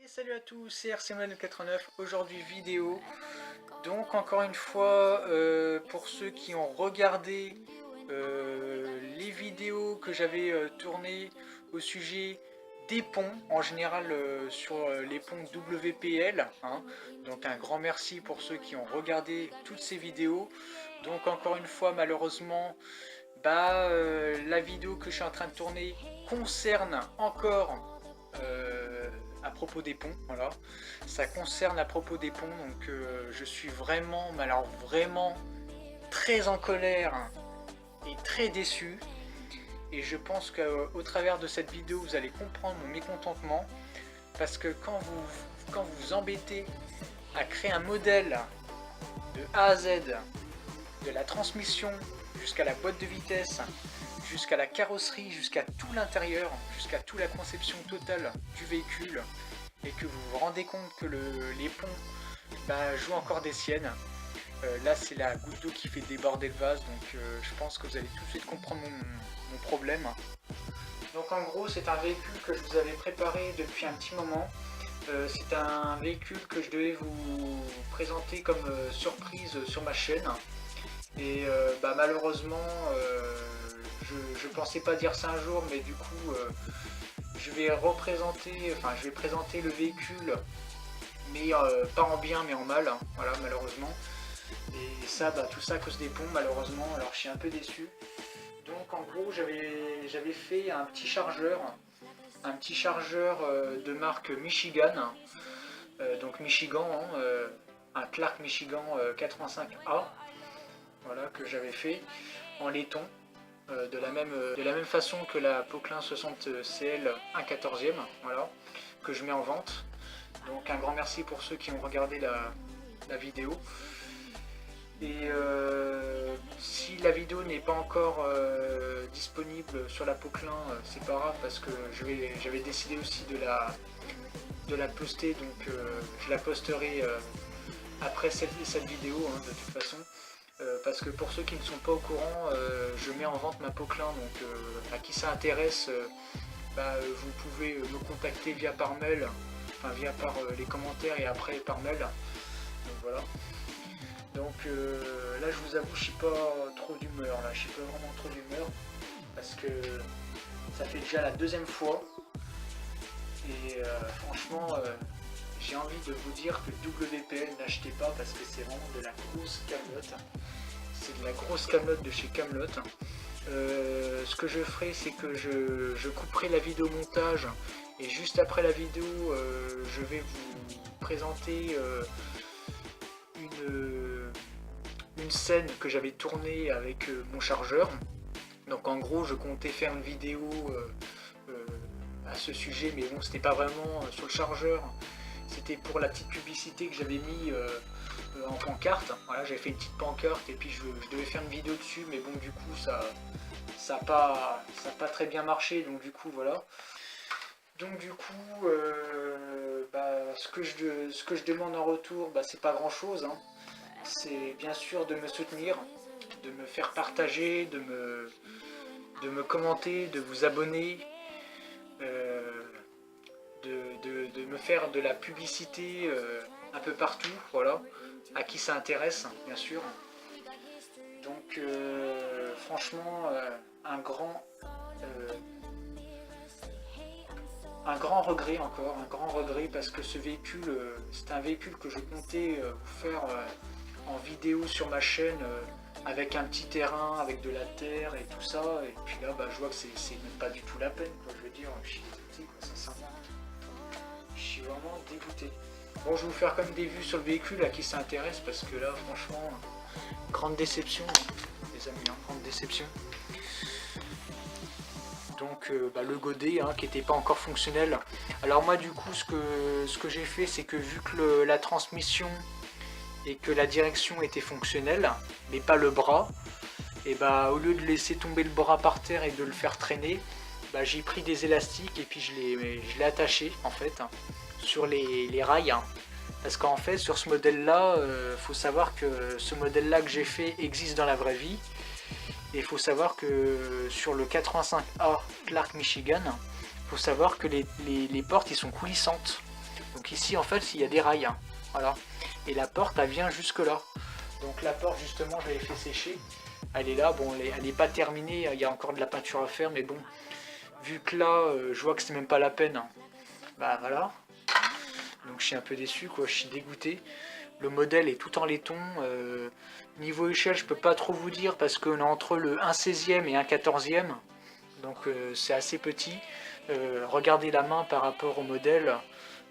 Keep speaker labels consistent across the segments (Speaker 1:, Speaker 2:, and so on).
Speaker 1: Et salut à tous, c'est RCMan89, aujourd'hui vidéo. Donc encore une fois, pour ceux qui ont regardé les vidéos que j'avais tournées au sujet des ponts, en général sur les ponts WPL, hein. Donc un grand merci pour ceux qui ont regardé toutes ces vidéos. Donc encore une fois, malheureusement, la vidéo que je suis en train de tourner concerne encore à propos des ponts, voilà. Ça concerne à propos des ponts, donc je suis vraiment, mais alors vraiment très en colère et très déçu. Et je pense qu'au travers de cette vidéo, vous allez comprendre mon mécontentement, parce que quand vous vous embêtez à créer un modèle de A à Z, de la transmission jusqu'à la boîte de vitesse, jusqu'à la carrosserie, jusqu'à tout l'intérieur, jusqu'à toute la conception totale du véhicule, et que vous vous rendez compte que les ponts jouent encore des siennes, là c'est la goutte d'eau qui fait déborder le vase, donc je pense que vous allez tout de suite comprendre mon problème. Donc en gros, c'est un véhicule que je vous avais préparé depuis un petit moment. C'est un véhicule que je devais vous présenter comme surprise sur ma chaîne. Et malheureusement, je pensais pas dire ça un jour, mais du coup, je vais présenter le véhicule, mais pas en bien, mais en mal, hein, voilà, malheureusement. Et ça, tout ça à cause des ponts, malheureusement. Alors je suis un peu déçu. Donc en gros, j'avais fait un petit chargeur de marque Michigan, donc Michigan, hein, un Clark Michigan 85A, voilà, que j'avais fait en laiton, de la même façon que la Poquelin 60 CL 1/14e, voilà, que je mets en vente. Donc un grand merci pour ceux qui ont regardé la vidéo. Et si la vidéo n'est pas encore disponible sur la Poquelin, c'est pas grave, parce que j'avais décidé aussi de la poster, donc je la posterai après cette vidéo, hein, de toute façon. Parce que pour ceux qui ne sont pas au courant, je mets en vente ma Poquelin, donc à qui ça intéresse, vous pouvez me contacter via par mail, enfin via par les commentaires et après par mail. Donc voilà. Donc là je vous avoue, je suis pas trop d'humeur, là je suis pas vraiment trop d'humeur, parce que ça fait déjà la deuxième fois, et franchement j'ai envie de vous dire que WPL n'achetez pas, parce que c'est vraiment de la grosse camelote. C'est de la grosse camelote de chez Camelot. Ce que je ferai, c'est que je couperai la vidéo montage, et juste après la vidéo, je vais vous présenter une scène que j'avais tournée avec mon chargeur. Donc en gros, je comptais faire une vidéo à ce sujet, mais bon, c'était pas vraiment sur le chargeur. C'était pour la petite publicité que j'avais mis en pancarte. Voilà, j'avais fait une petite pancarte, et puis je devais faire une vidéo dessus, mais bon, du coup, ça a pas très bien marché, donc du coup, voilà. Donc du coup, ce que je demande en retour, c'est pas grand chose, hein. C'est bien sûr de me soutenir, de me faire partager, de me commenter, de vous abonner, de me faire de la publicité un peu partout, voilà, à qui ça intéresse, bien sûr. Donc franchement, un grand regret encore, un grand regret, parce que ce véhicule, c'est un véhicule que je comptais vous faire en vidéo sur ma chaîne, avec un petit terrain, avec de la terre et tout ça, et puis là je vois que c'est même pas du tout la peine, quoi. Je veux dire, je suis dégoûté, quoi, sincèrement. Je suis vraiment dégoûté. Bon, je vais vous faire comme des vues sur le véhicule à qui ça intéresse, parce que là franchement, grande déception, les amis, hein, grande déception. Donc le godet, hein, qui n'était pas encore fonctionnel. Alors moi du coup, ce que j'ai fait, c'est que vu que la transmission et que la direction était fonctionnelle, mais pas le bras, et au lieu de laisser tomber le bras par terre et de le faire traîner, j'ai pris des élastiques, et puis je l'ai attaché en fait, hein, sur les rails, hein. Parce qu'en fait, sur ce modèle là, faut savoir que ce modèle là que j'ai fait existe dans la vraie vie. Et il faut savoir que sur le 85A Clark Michigan, il faut savoir que les portes ils sont coulissantes. Donc ici en fait il y a des rails, hein. Voilà, et la porte elle vient jusque là. Donc la porte justement je l'avais fait sécher, elle est là, bon elle n'est pas terminée, il y a encore de la peinture à faire, mais bon, vu que là je vois que c'est même pas la peine, hein. Bah voilà, donc je suis un peu déçu quoi, je suis dégoûté. Le modèle est tout en laiton, niveau échelle je peux pas trop vous dire parce qu'on est entre le 1/16e et 1/14e, donc c'est assez petit. Regardez la main par rapport au modèle,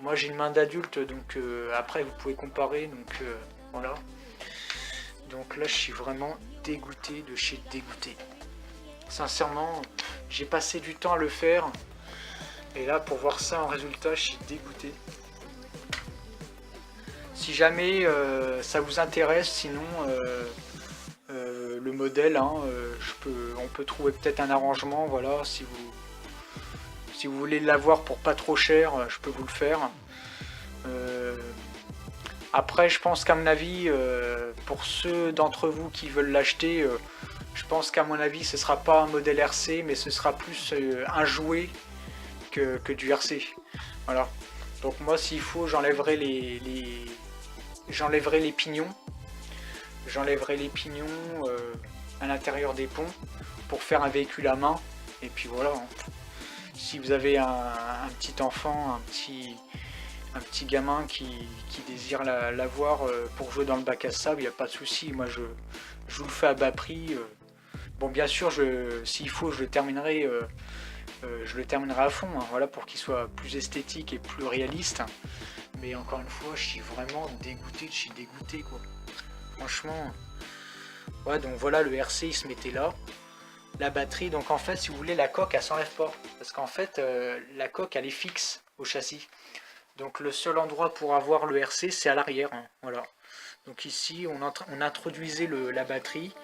Speaker 1: moi j'ai une main d'adulte, donc après vous pouvez comparer, donc voilà. Donc là je suis vraiment dégoûté de chez dégoûté. Sincèrement, j'ai passé du temps à le faire, et là pour voir ça en résultat je suis dégoûté. Si jamais ça vous intéresse, sinon le modèle, hein, on peut trouver peut-être un arrangement, voilà, si vous voulez l'avoir pour pas trop cher, je peux vous le faire. Après, je pense qu'à mon avis, pour ceux d'entre vous qui veulent l'acheter, je pense qu'à mon avis, ce sera pas un modèle RC, mais ce sera plus un jouet que du RC. Voilà. Donc moi, s'il faut, j'enlèverai les pignons. J'enlèverai les pignons à l'intérieur des ponts pour faire un véhicule à main. Et puis voilà. Si vous avez un petit enfant, un petit gamin qui désire l'avoir pour jouer dans le bac à sable, il n'y a pas de souci. Moi je vous le fais à bas prix. Bon, bien sûr, s'il faut, je le terminerai à fond, hein, voilà, pour qu'il soit plus esthétique et plus réaliste. Mais encore une fois, je suis vraiment dégoûté, quoi. Franchement. Ouais, donc voilà, le RC il se mettait là. La batterie, donc en fait, si vous voulez, la coque elle s'enlève pas. Parce qu'en fait, la coque elle est fixe au châssis. Donc le seul endroit pour avoir le RC c'est à l'arrière, hein, voilà. Donc ici on introduisait la batterie.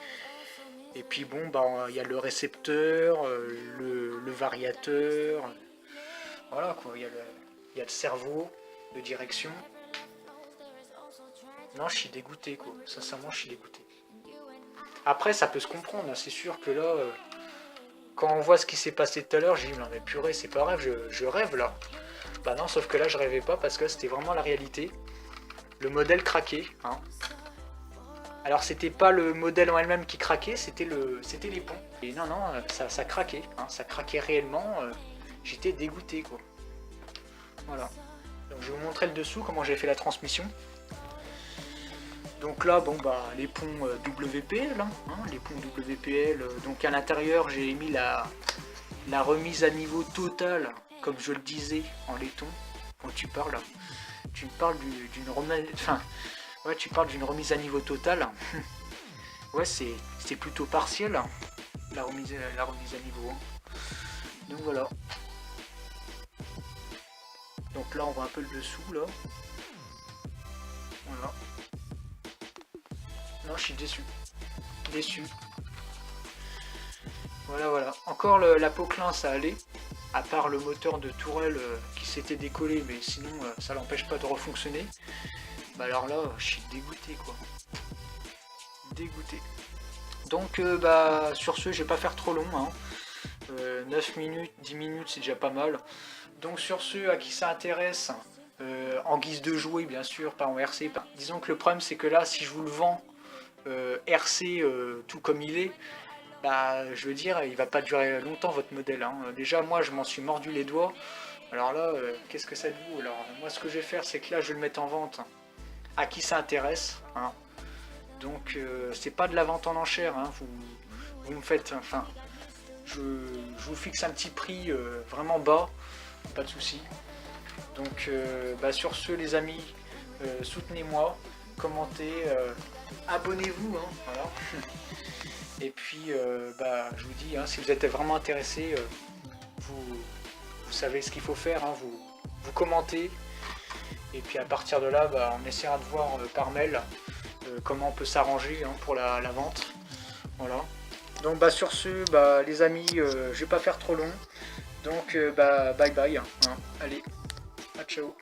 Speaker 1: Et puis bon, bah il y a le récepteur, le variateur. Voilà quoi, il y a le cerveau de direction. Non, je suis dégoûté quoi, sincèrement je suis dégoûté. Après ça peut se comprendre, hein. C'est sûr que là, quand on voit ce qui s'est passé tout à l'heure, j'ai dit non mais purée c'est pas rêve, je rêve là. Bah non, sauf que là je rêvais pas parce que c'était vraiment la réalité. Le modèle craquait, hein. Alors c'était pas le modèle en elle-même qui craquait, c'était les ponts. Et non, ça craquait, hein, ça craquait réellement, j'étais dégoûté quoi. Voilà. Donc je vais vous montrer le dessous, comment j'ai fait la transmission. Donc là, bon bah les ponts WPL, hein, les ponts WPL, donc à l'intérieur j'ai mis la remise à niveau totale, comme je le disais en laiton. Quand tu parles d'une remise, enfin, ouais, tu parles d'une remise à niveau totale. Ouais, c'est plutôt partiel, hein, la remise à niveau, hein. Donc voilà. Donc là on voit un peu le dessous là. Voilà. Non, je suis déçu. Voilà. Encore la Poquelin ça allait. À part le moteur de tourelle qui s'était décollé, mais sinon ça l'empêche pas de refonctionner. Bah alors là, je suis dégoûté quoi. Dégoûté. Donc bah sur ce, je vais pas faire trop long, hein. 9 minutes, 10 minutes c'est déjà pas mal. Donc sur ceux à qui ça intéresse, en guise de jouet bien sûr, pas en RC. Disons que le problème c'est que là, si je vous le vends RC tout comme il est, bah, je veux dire, il va pas durer longtemps votre modèle, hein. Déjà moi je m'en suis mordu les doigts. Alors là, qu'est-ce que ça dit? Alors moi ce que je vais faire, c'est que là je vais le mettre en vente à qui ça intéresse, hein. Donc c'est pas de la vente en enchère, hein. Vous me faites, enfin, je vous fixe un petit prix vraiment bas, pas de souci. Donc bah, sur ce les amis, soutenez-moi, commentez, abonnez-vous, hein, voilà. Et puis bah, je vous dis, hein, si vous êtes vraiment intéressé, vous savez ce qu'il faut faire, hein, vous commentez. Et puis à partir de là, bah, on essaiera de voir par mail comment on peut s'arranger, hein, pour la vente. Voilà. Donc bah, sur ce, bah, les amis, je vais pas faire trop long. Donc bah, bye bye, hein. Allez, à ciao.